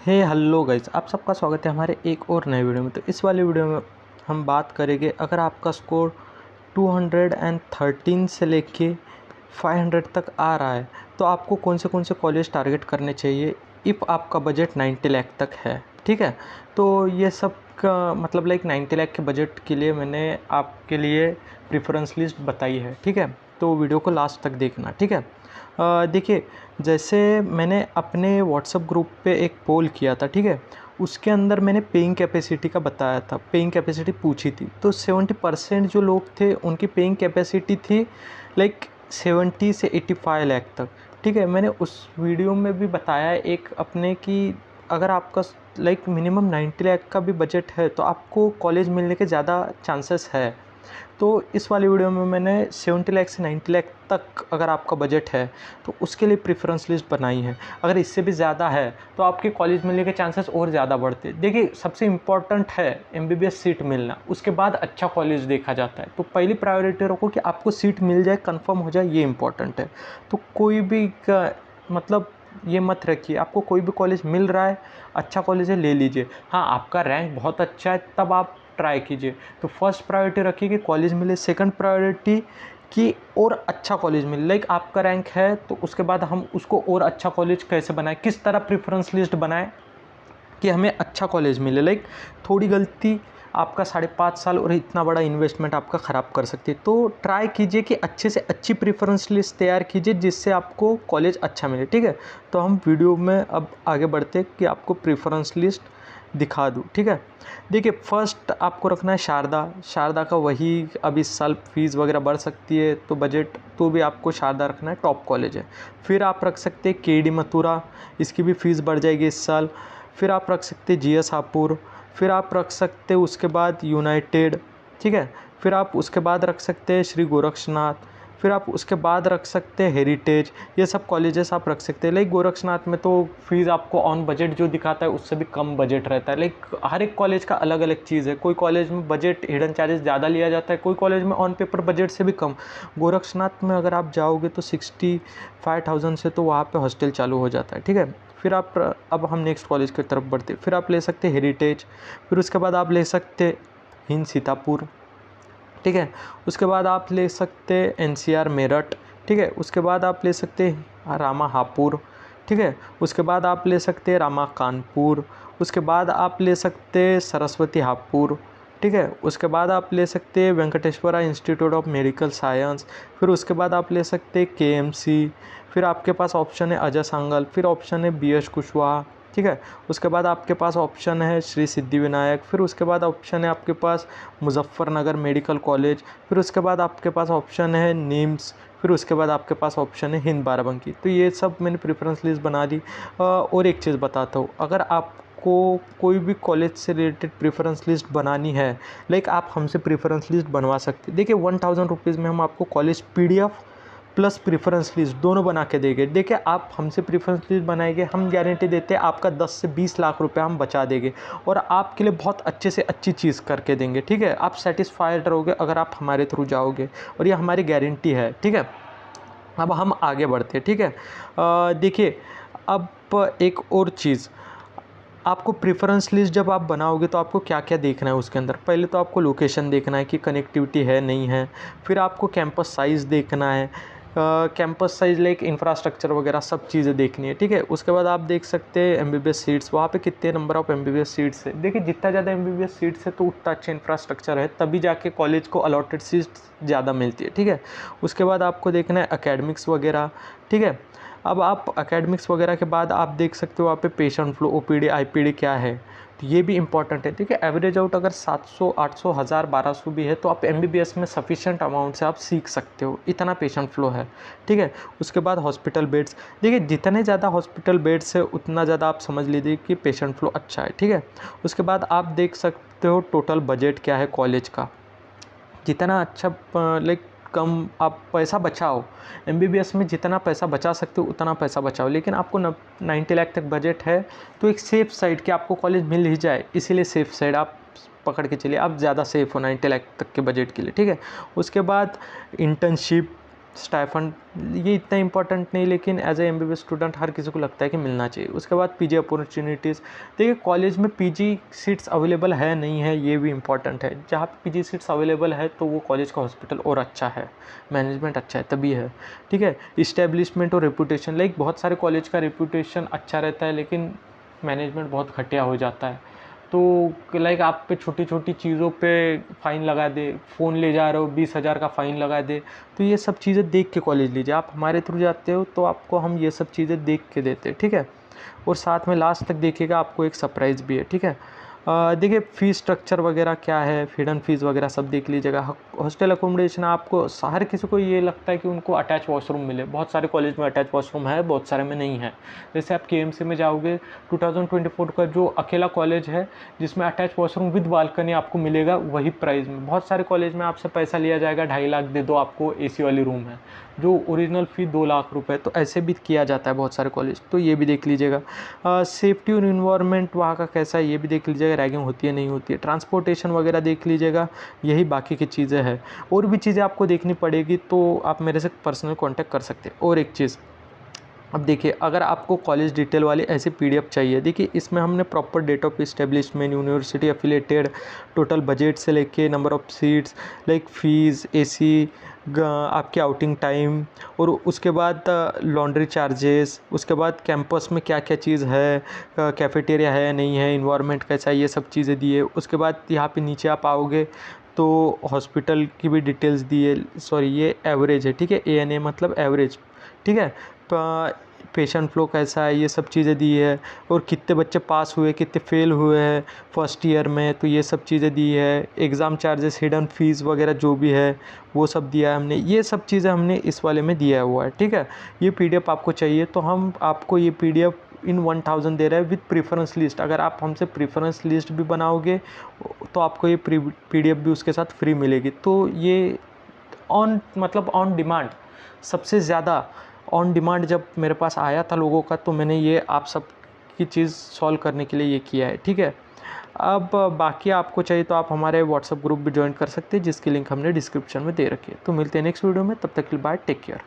Hello guys, आप सबका स्वागत है हमारे एक और नए वीडियो में। तो इस वाले वीडियो में हम बात करेंगे, अगर आपका स्कोर 213 से लेके 500 तक आ रहा है तो आपको कौन से कॉलेज टारगेट करने चाहिए इफ़ आपका बजट 90 लाख तक है। ठीक है, तो ये सब का मतलब 90 लाख के बजट के लिए मैंने आपके लिए प्रेफरेंस लिस्ट बताई है। ठीक है, तो वीडियो को लास्ट तक देखना। ठीक है, देखिए, जैसे मैंने अपने व्हाट्सएप ग्रुप पे एक पोल किया था। ठीक है, उसके अंदर मैंने पेइंग कैपेसिटी का बताया था, पेइंग कैपेसिटी पूछी थी। तो 70% जो लोग थे उनकी पेइंग कैपेसिटी थी 70 से 85 लाख तक। ठीक है, मैंने उस वीडियो में भी बताया एक अपने कि अगर आपका मिनिमम 90 लाख का भी बजट है तो आपको कॉलेज मिलने के ज़्यादा चांसेस है। तो इस वाली वीडियो में मैंने 70 लाख से 90 लाख तक अगर आपका बजट है तो उसके लिए प्रेफरेंस लिस्ट बनाई है। अगर इससे भी ज़्यादा है तो आपके कॉलेज मिलने के चांसेस और ज़्यादा बढ़ते हैं। देखिए, सबसे इम्पॉर्टेंट है एमबीबीएस सीट मिलना, उसके बाद अच्छा कॉलेज देखा जाता है। तो पहली प्रायोरिटी रखो कि आपको सीट मिल जाए, कंफर्म हो जाए, ये इम्पॉर्टेंट है। तो कोई भी मतलब ये मत रखिए, आपको कोई भी कॉलेज मिल रहा है, अच्छा कॉलेज है, ले लीजिए। हाँ, आपका रैंक बहुत अच्छा है तब आप ट्राई कीजिए। तो फर्स्ट प्रायोरिटी रखिए कि कॉलेज मिले, सेकंड प्रायोरिटी कि और अच्छा कॉलेज मिले। आपका रैंक है तो उसके बाद हम उसको और अच्छा कॉलेज कैसे बनाएं, किस तरह प्रेफरेंस लिस्ट बनाएं कि हमें अच्छा कॉलेज मिले। थोड़ी गलती आपका 5.5 साल और इतना बड़ा इन्वेस्टमेंट आपका ख़राब कर सकती है। तो ट्राई कीजिए कि अच्छे से अच्छी प्रेफरेंस लिस्ट तैयार कीजिए जिससे आपको कॉलेज अच्छा मिले। ठीक है, तो हम वीडियो में अब आगे बढ़ते कि आपको प्रेफरेंस लिस्ट दिखा दूँ। ठीक है, देखिए, फर्स्ट आपको रखना है शारदा का वही अब इस साल फीस वगैरह बढ़ सकती है तो बजट तो भी आपको शारदा रखना है, टॉप कॉलेज है। फिर आप रख सकते हैं केडी मथुरा, इसकी भी फ़ीस बढ़ जाएगी इस साल। फिर आप रख सकते जीएस हापुड़। फिर आप रख सकते उसके बाद यूनाइटेड। ठीक है, फिर आप उसके बाद रख सकते हैं श्री गोरक्षनाथ। फिर आप उसके बाद रख सकते हैं हेरिटेज। ये सब कॉलेजेस आप रख सकते हैं। गोरक्षनाथ में तो फीस आपको ऑन बजट जो दिखाता है उससे भी कम बजट रहता है। हर एक कॉलेज का अलग अलग चीज़ है। कोई कॉलेज में बजट हिडन चार्जेस ज़्यादा लिया जाता है, कोई कॉलेज में ऑन पेपर बजट से भी कम। गोरक्षनाथ में अगर आप जाओगे तो 65,000 से तो वहाँ पे हॉस्टल चालू हो जाता है। ठीक है, फिर आप अब हम नेक्स्ट कॉलेज की तरफ बढ़ते, फिर आप ले सकते हेरिटेज। फिर उसके बाद आप ले सकते हिंद सीतापुर। ठीक है, उसके बाद आप ले सकते एनसीआर मेरठ। ठीक है, उसके बाद आप ले सकते रामा हापुड़। ठीक है, उसके बाद आप ले सकते रामा कानपुर। उसके बाद आप ले सकते सरस्वती हापुड़। ठीक है, उसके बाद आप ले सकते Venkateshwara institute of medical science. फिर उसके बाद आप ले सकते केएमसी। फिर आपके पास ऑप्शन है अजय सांगल। फिर ऑप्शन है बीएच कुशवाहा। ठीक है, उसके बाद आपके पास ऑप्शन है श्री सिद्धिविनायक। फिर उसके बाद ऑप्शन है आपके पास मुजफ्फरनगर मेडिकल कॉलेज। फिर उसके बाद आपके पास ऑप्शन है निम्स। फिर उसके बाद आपके पास ऑप्शन है हिंद बाराबंकी। तो ये सब मैंने प्रेफरेंस लिस्ट बना दी। और एक चीज़ बताता हूँ, अगर आपको कोई भी कॉलेज से रिलेटेड प्रेफरेंस लिस्ट बनानी है, आप हमसे प्रेफरेंस लिस्ट बनवा सकते हैं। देखिए, 1000 रुपीज़ में हम आपको college PDF plus preference list दोनों बना के देंगे। देखिए, आप हमसे प्रेफरेंस लिस्ट बनाएंगे, हम गारंटी देते हैं आपका 10 से 20 लाख रुपए हम बचा देंगे और आपके लिए बहुत अच्छे से अच्छी चीज़ करके देंगे। ठीक है, आप सेटिस्फाइड रहोगे अगर आप हमारे थ्रू जाओगे और ये हमारी गारंटी है। ठीक है, अब हम आगे बढ़ते हैं। ठीक है, देखिए, अब एक और चीज़, आपको प्रेफरेंस लिस्ट जब आप बनाओगे तो आपको क्या क्या देखना है उसके अंदर। पहले तो आपको लोकेशन देखना है कि कनेक्टिविटी है नहीं है। फिर आपको कैंपस साइज़ देखना है, कैंपस साइज इंफ्रास्ट्रक्चर वगैरह सब चीज़ें देखनी है। ठीक है, उसके बाद आप देख सकते हैं एमबीबीएस सीट्स, वहाँ पे कितने नंबर ऑफ एमबीबीएस सीट्स है। देखिए, जितना ज़्यादा एमबीबीएस सीट्स है तो उतना अच्छा इंफ्रास्ट्रक्चर है, तभी जाके कॉलेज को अलॉटेड सीट्स ज़्यादा मिलती है। ठीक है, उसके बाद आपको देखना है एकेडमिक्स वगैरह। ठीक है, अब आप एकेडमिक्स वगैरह के बाद आप देख सकते हो वहाँ पे पेशेंट फ्लो, ओपीडी, आईपीडी क्या है, तो ये भी इंपॉर्टेंट है। देखिए, एवरेज आउट अगर 700, 800, 1000, 1200 भी है तो आप एमबीबीएस में सफिशिएंट अमाउंट से आप सीख सकते हो, इतना पेशेंट फ्लो है। ठीक है, उसके बाद हॉस्पिटल बेड्स। देखिए, जितने ज़्यादा हॉस्पिटल बेड्स है उतना ज़्यादा आप समझ लीजिए कि पेशेंट फ्लो अच्छा है। ठीक है, उसके बाद आप देख सकते हो टोटल बजट क्या है कॉलेज का। जितना अच्छा कम आप पैसा बचाओ, एमबीबीएस में जितना पैसा बचा सकते हो उतना पैसा बचाओ। लेकिन आपको 90 लाख तक बजट है तो एक सेफ़ साइड कि आपको कॉलेज मिल ही जाए, इसीलिए सेफ़ साइड आप पकड़ के चलिए, आप ज़्यादा सेफ़ हो 90 लाख तक के बजट के लिए। ठीक है, उसके बाद इंटर्नशिप, स्टाइफंड ये इतना इंपॉर्टेंट नहीं, लेकिन एज ए एमबीबीएस स्टूडेंट हर किसी को लगता है कि मिलना चाहिए। उसके बाद पीजी अपॉर्चुनिटीज़, देखिए कॉलेज में पीजी सीट्स अवेलेबल है नहीं है ये भी इंपॉर्टेंट है। जहाँ पे पीजी सीट्स अवेलेबल है तो वो कॉलेज का हॉस्पिटल और अच्छा है, मैनेजमेंट अच्छा है तभी है, ठीक है। इस्टेब्लिशमेंट और रेपुटेशन, लाइक बहुत सारे कॉलेज का रेपुटेशन अच्छा रहता है लेकिन मैनेजमेंट बहुत घटिया हो जाता है। तो लाइक आप पे छोटी छोटी चीज़ों पे फ़ाइन लगा दे, फ़ोन ले जा रहे हो 20,000 का फ़ाइन लगा दे, तो ये सब चीज़ें देख के कॉलेज लीजिए। आप हमारे थ्रू जाते हो तो आपको हम ये सब चीज़ें देख के देते हैं, ठीक है। और साथ में लास्ट तक देखिएगा, आपको एक सरप्राइज़ भी है, ठीक है। देखिए फ़ीस स्ट्रक्चर वगैरह क्या है, हिडन फीस वगैरह सब देख लीजिएगा। हॉस्टल अकोमोडेशन आपको, हर किसी को ये लगता है कि उनको अटैच वॉशरूम मिले, बहुत सारे कॉलेज में अटैच वॉशरूम है, बहुत सारे में नहीं है। जैसे आप केएमसी में जाओगे, 2024 का जो अकेला कॉलेज है जिसमें अटैच वॉशरूम विद बालकनी आपको मिलेगा वही प्राइस में। बहुत सारे कॉलेज में आपसे पैसा लिया जाएगा, 2.5 लाख दे दो, आपको एसी वाली रूम है, जो ओरिजिनल फ़ी 2 लाख रुपए। तो ऐसे भी किया जाता है बहुत सारे कॉलेज, तो ये भी देख लीजिएगा। सेफ्टी और इन्वायरमेंट वहाँ का कैसा है ये भी देख लीजिएगा, रैगिंग होती है नहीं होती है, ट्रांसपोर्टेशन वगैरह देख लीजिएगा। यही बाकी की चीज़ें हैं, और भी चीज़ें आपको देखनी पड़ेगी तो आप मेरे से पर्सनल कॉन्टैक्ट कर सकते हैं। और एक चीज़, अब देखिए अगर आपको कॉलेज डिटेल वाली ऐसी पीडीएफ चाहिए, देखिए इसमें हमने proper date of establishment, university affiliated, total budget से लेके number of seats, like fees, AC, आपके आउटिंग टाइम, और उसके बाद लॉन्ड्री चार्जेस, उसके बाद कैंपस में क्या क्या चीज़ है, कैफेटेरिया है नहीं है, इन्वायरमेंट कैसा है, ये सब चीज़ें दी है। उसके बाद यहाँ पे नीचे आप आओगे तो हॉस्पिटल की भी डिटेल्स दी है, सॉरी ये एवरेज है, ठीक है, ANA मतलब एवरेज, ठीक है। पेशेंट फ्लो कैसा है ये सब चीज़ें दी है, और कितने बच्चे पास हुए, कितने फेल हुए हैं फर्स्ट ईयर में, तो ये सब चीज़ें दी है। एग्ज़ाम चार्जेस, हिडन फीस वगैरह जो भी है वो सब दिया है हमने, ये सब चीज़ें हमने इस वाले में दिया हुआ है, ठीक है। ये पीडीएफ आपको चाहिए तो हम आपको ये पीडीएफ इन 1000 दे रहे हैं विद प्रेफरेंस लिस्ट। अगर आप हमसे प्रेफरेंस लिस्ट भी बनाओगे तो आपको ये पीडीएफ भी उसके साथ फ्री मिलेगी। तो ये ऑन डिमांड, सबसे ज़्यादा ऑन डिमांड जब मेरे पास आया था लोगों का, तो मैंने ये आप सब की चीज़ सॉल्व करने के लिए ये किया है, ठीक है। अब बाकी आपको चाहिए तो आप हमारे व्हाट्सएप ग्रुप भी ज्वाइन कर सकते हैं, जिसकी लिंक हमने डिस्क्रिप्शन में दे रखी है। तो मिलते हैं नेक्स्ट वीडियो में, तब तक के लिए बाय, टेक केयर।